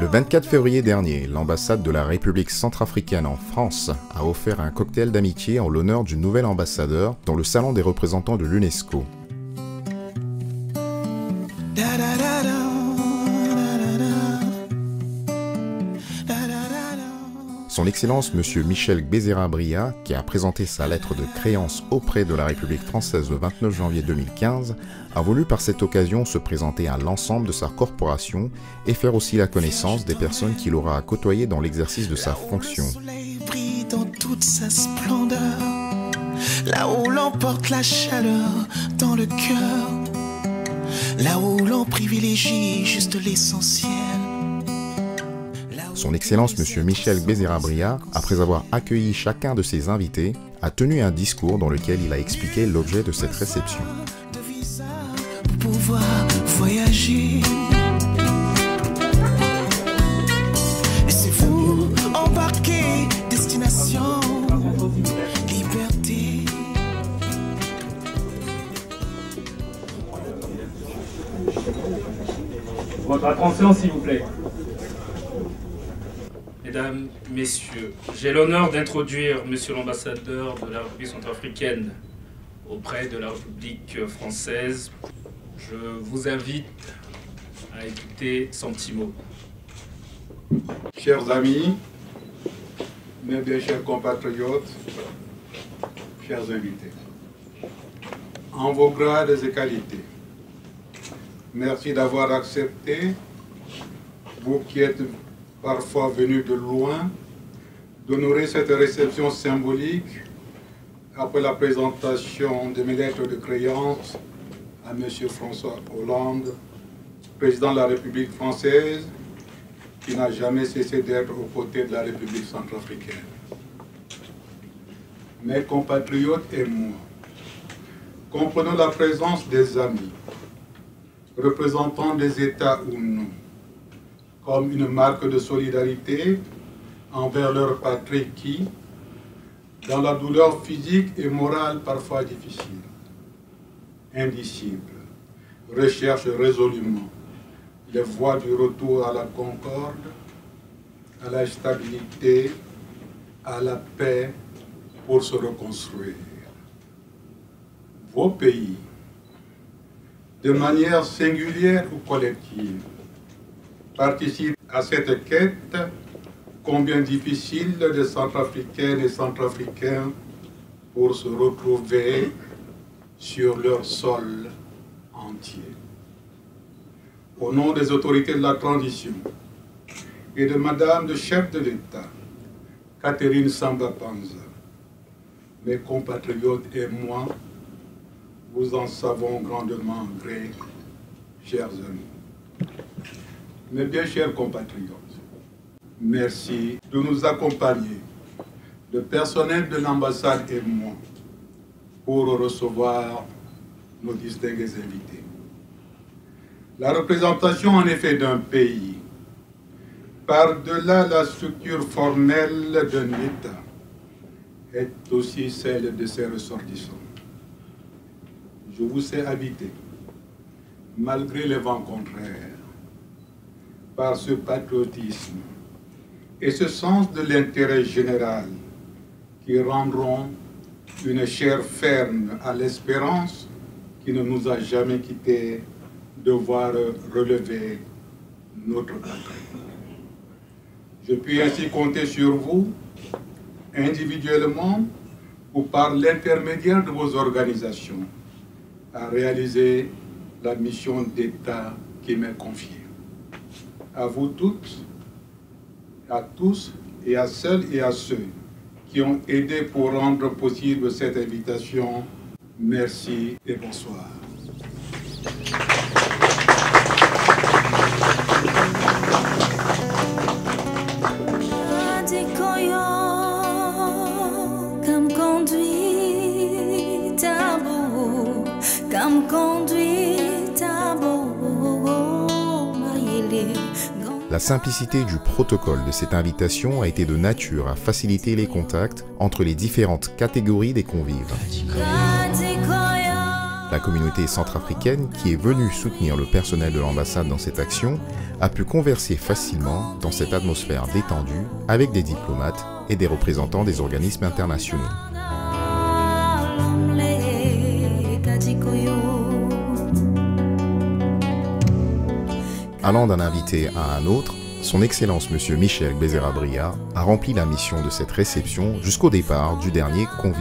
Le 24 février dernier, l'ambassade de la République centrafricaine en France a offert un cocktail d'amitié en l'honneur du nouvel ambassadeur dans le salon des représentants de l'UNESCO. Son Excellence M. Michel Gbezera-Bria, qui a présenté sa lettre de créance auprès de la République française le 29 janvier 2015, a voulu par cette occasion se présenter à l'ensemble de sa corporation et faire aussi la connaissance des personnes qu'il aura à côtoyer dans l'exercice de sa fonction. Le soleil brille dans toute sa splendeur, là où l'on porte la chaleur dans le cœur, là où l'on privilégie juste l'essentiel. Son Excellence M. Michel Gbezera-Bria, après avoir accueilli chacun de ses invités, a tenu un discours dans lequel il a expliqué l'objet de cette réception. De visa pour pouvoir voyager. Laissez-vous embarquer, destination, liberté. Votre attention, s'il vous plaît. Mesdames, Messieurs, j'ai l'honneur d'introduire Monsieur l'ambassadeur de la République centrafricaine auprès de la République française. Je vous invite à écouter son petit mot. Chers amis, mes bien chers compatriotes, chers invités, en vos grades et qualités, merci d'avoir accepté, vous qui êtes parfois venus de loin, d'honorer cette réception symbolique après la présentation de mes lettres de créance à M. François Hollande, président de la République française, qui n'a jamais cessé d'être aux côtés de la République centrafricaine. Mes compatriotes et moi, comprenons la présence des amis, représentants des États ou non, comme une marque de solidarité envers leur patrie qui, dans la douleur physique et morale parfois difficile, indicible, recherche résolument les voies du retour à la concorde, à la stabilité, à la paix pour se reconstruire. Vos pays, de manière singulière ou collective, participent à cette quête combien difficile des Centrafricaines et Centrafricains pour se retrouver sur leur sol entier. Au nom des autorités de la transition et de Madame le chef de l'État, Catherine Samba-Panza, mes compatriotes et moi, vous en savons grandement gré, chers amis. Mes bien chers compatriotes, merci de nous accompagner, le personnel de l'ambassade et moi, pour recevoir nos distingués invités. La représentation en effet d'un pays, par-delà la structure formelle d'un État, est aussi celle de ses ressortissants. Je vous sais habité, malgré les vents contraires, par ce patriotisme et ce sens de l'intérêt général qui rendront une chair ferme à l'espérance qui ne nous a jamais quittés de voir relever notre patrie. Je puis ainsi compter sur vous, individuellement ou par l'intermédiaire de vos organisations, à réaliser la mission d'État qui m'est confiée. À vous toutes, à tous et à celles et à ceux qui ont aidé pour rendre possible cette invitation, merci et bonsoir. La simplicité du protocole de cette invitation a été de nature à faciliter les contacts entre les différentes catégories des convives. La communauté centrafricaine, qui est venue soutenir le personnel de l'ambassade dans cette action, a pu converser facilement dans cette atmosphère détendue avec des diplomates et des représentants des organismes internationaux. Allant d'un invité à un autre, son Excellence M. Michel Bézéra-Bria a rempli la mission de cette réception jusqu'au départ du dernier convive.